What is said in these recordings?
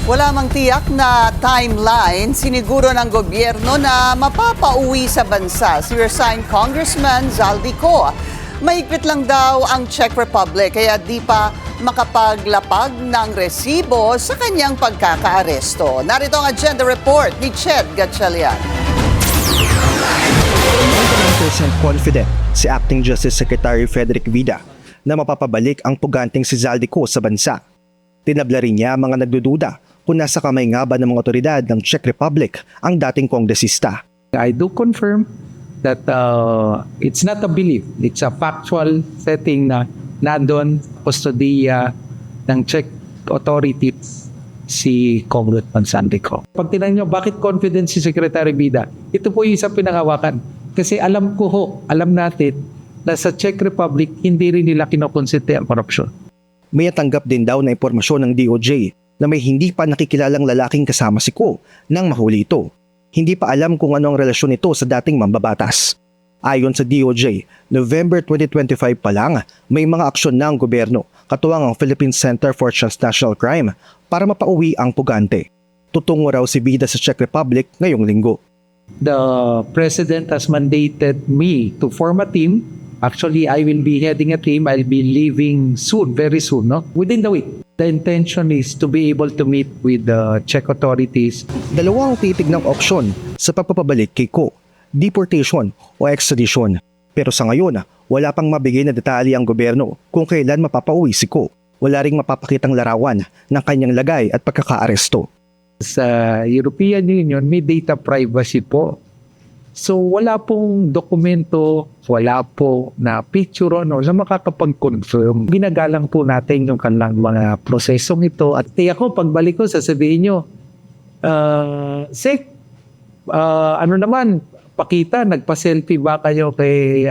Wala mang tiyak na timeline, siniguro ng gobyerno na mapapauwi sa bansa si resigned Congressman Zaldico. Mahigpit lang daw ang Czech Republic kaya di pa makapaglapag ng resibo sa kanyang pagkakaaresto. Narito ang agenda report ni Ched Gatchalian. 99% confident si Acting Justice Secretary Frederick Vida na mapapabalik ang puganteng si Zaldico sa bansa. Tinabla rin niya mga nagdududa kung nasa kamay nga ba ng mga otoridad ng Czech Republic ang dating kongresista. I do confirm that it's not a belief, it's a factual setting na nandun kustodiya ng Czech authorities si Congressman Zaldico. Pag tinanong nyo, bakit confident si Secretary Vida? Ito po yung isang pinangawakan. Kasi alam natin na sa Czech Republic, hindi rin nila kinokonsente ang korupsyon. May natanggap din daw na impormasyon ng DOJ na may hindi pa nakikilalang lalaking kasama si Ko nang mahuli ito. Hindi pa alam kung ano ang relasyon nito sa dating mambabatas. Ayon sa DOJ, November 2025 pa lang, may mga aksyon na ang gobyerno, katuwang ang Philippine Center for Transnational Crime, para mapauwi ang pugante. Tutungo raw si Vida sa Czech Republic ngayong linggo. The President has mandated me to form a team. Actually, I will be heading a team. I'll be leaving soon, very soon, no? Within the week. The intention is to be able to meet with the Czech authorities. Dalawang titig ng opsyon sa pagpapabalik kay Ko, deportation o extradition. Pero sa ngayon, wala pang mabigay na detalye ang gobyerno kung kailan mapapauwi si Ko. Wala ring mapapakitang larawan ng kanyang lagay at pagkakaaresto. Sa European Union, may data privacy po. So wala pong dokumento, wala po na picture na makakapag-confirm. Ginagalang po natin yung kanilang mga prosesong ito. At ako, pagbalik ko, sasabihin nyo, Sek, pakita, nagpa-selfie ba kayo kay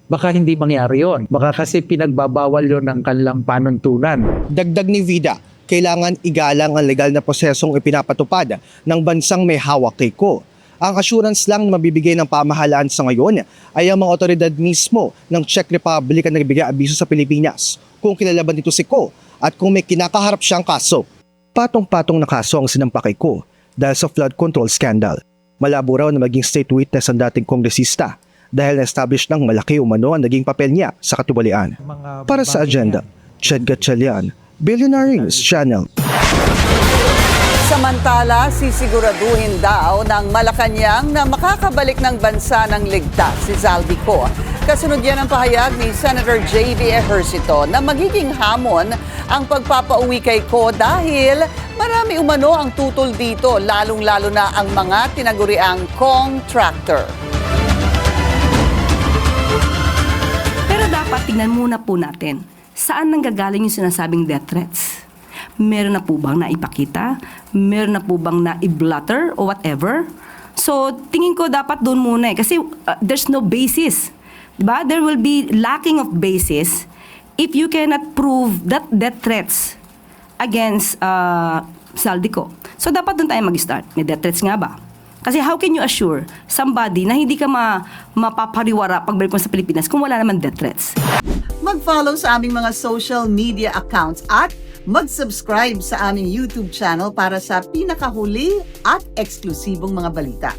baka hindi mangyari yon. Baka kasi pinagbabawal yon ng kanilang panuntunan. Dagdag ni Vida, kailangan igalang ang legal na prosesong ipinapatupad ng bansang may hawak kay Ko. Ang assurance lang na mabibigay ng pamahalaan sa ngayon ay ang mga otoridad mismo ng Czech Republic ang nagbigay abiso sa Pilipinas kung kilala ba nito si Ko at kung may kinakaharap siyang kaso. Patong-patong na kaso ang sinampa kay Ko dahil sa flood control scandal. Malabo raw na maging state witness ang dating kongresista dahil na-establish ng malaki umano ang naging papel niya sa katiwalian. Para sa agenda, Ched Gatchalian, Billionaire News Channel. Samantala, sisiguraduhin daw ng Malacanang na makakabalik ng bansa ng ligtas si Zaldico. Kasunod yan ang pahayag ni Senator J.B. Ejercito na magiging hamon ang pagpapauwi kay Ko dahil marami umano ang tutol dito, lalong-lalo na ang mga tinaguriang contractor. Pero dapat tingnan muna po natin, saan nanggagaling yung sinasabing death threats? Meron na po bang naipakita? Meron na po bang na-i-blotter o whatever? So, tingin ko dapat doon muna kasi there's no basis. Diba? There will be lacking of basis if you cannot prove that death threats against Zaldico. So, dapat doon tayo mag-start. May death threats nga ba? Kasi how can you assure somebody na hindi ka mapapariwara pagbalik mo sa Pilipinas kung wala naman death threats? Mag-follow sa aming mga social media accounts at mag-subscribe sa aming YouTube channel para sa pinakahuli at eksklusibong mga balita.